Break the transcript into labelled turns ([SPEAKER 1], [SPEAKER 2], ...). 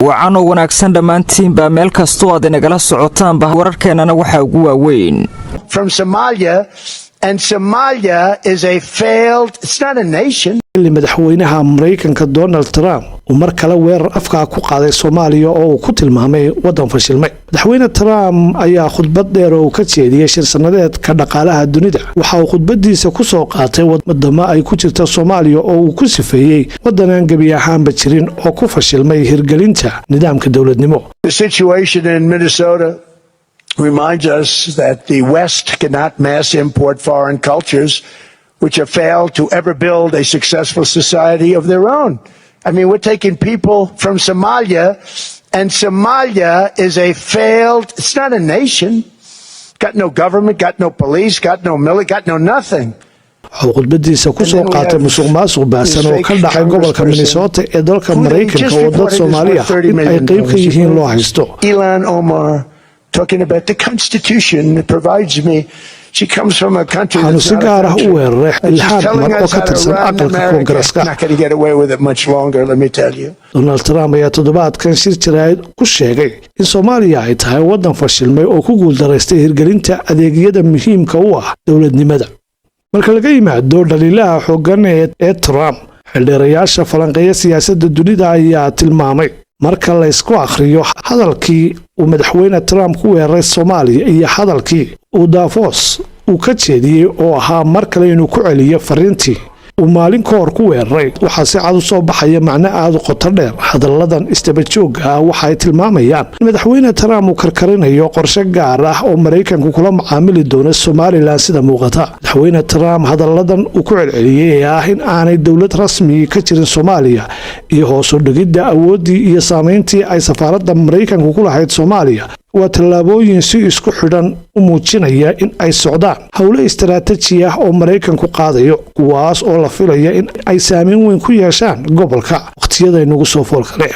[SPEAKER 1] وعانو wanaagsan dhamaantiin ba meel kasto aad inagala socotaan ba wararkeenana waxa ugu waaweyn
[SPEAKER 2] from Somalia, and Somalia is a failed, it's not a nation.
[SPEAKER 3] madaxweynaha Mareykanka Donald Trump mar kale weerar afka ku qaaday Soomaaliya oo uu ku tilmaamay wadan fashilmay. madaxweyne Trump ayaa khudbad dheer oo ka jeediyay shir sanadeed ka dhaqaalaha dunida. waxa uu khudbadiisa ku soo qaatay wadamo ay ku jirto Soomaaliya oo uu ku sifeeyay wadanaan gabi ahaanba jirin oo ku fashilmay hirgelinta nidaamka dawladnimo.
[SPEAKER 2] The situation in Minnesota reminds us that the West cannot mass import foreign cultures which have failed to ever build a successful society of their own. I mean, we're taking people from Somalia, and Somalia is a failed, it's not a nation, got no government, got no police, got no military, got no nothing.
[SPEAKER 3] khudbadiisa ku soo qaatay musuqmaasuq baasan oo ka dhacay gobolka Minnesota ee dalka Mareykanka oo dad Soomaaliya ay qayb ka yihiin loo haysto.
[SPEAKER 2] Ilhan Omar talking about the Constitution that provides me. She comes from a country that's not a country. She's telling us how to run America. Not going to get away with it much longer, let me tell you.
[SPEAKER 3] Donald Trump ayaa toddobaadkan shir jirayd ku sheegay in Soomaaliya ay tahay wadan fashilmay oo ku guuldareystay hirgelinta adeegyada muhiimka u ah dawladnimada. marka laga yimaado dhaliilaha xooggan ee Trump, xildhibaanayaasha falanqeeya siyaasadda dunida ayaa tilmaamay marka la isku akhriyo hadalkii uu madaxweyne Trump ku weeraray Soomaaliya iyo hadalkii uu Davos uu ka jeediyay oo ahaa mar kale inuu ku celiyo fariintii uu maalin ka hor ku weeraray. waxaa si cad u soo baxaya macno aad u qoto dheer. hadaladan istaba joog ah waxay tilmaamayaan in madaxweyne Trump uu karkarinayo qorshe gaar ah oo Mareykanku kula macaamili doono Somaliland sida muuqata. madaxweyne Trump hadaladan uu ku celceliyay in aanay dawlad rasmi ka jirin Soomaaliya iyo hoos u dhigidda awoodii iyo saameyntii ay safaaradda Mareykanku ku lahayd Soomaaliya waa tallaabooyin si isku xidhan u muujinaya in ay socdaan hawlo istiraatiiji ah oo Mareykanku qaadayo kuwaas oo la filaya in ay saameyn weyn ku yeeshaan gobolka waqtiyada inagu soo foolkale.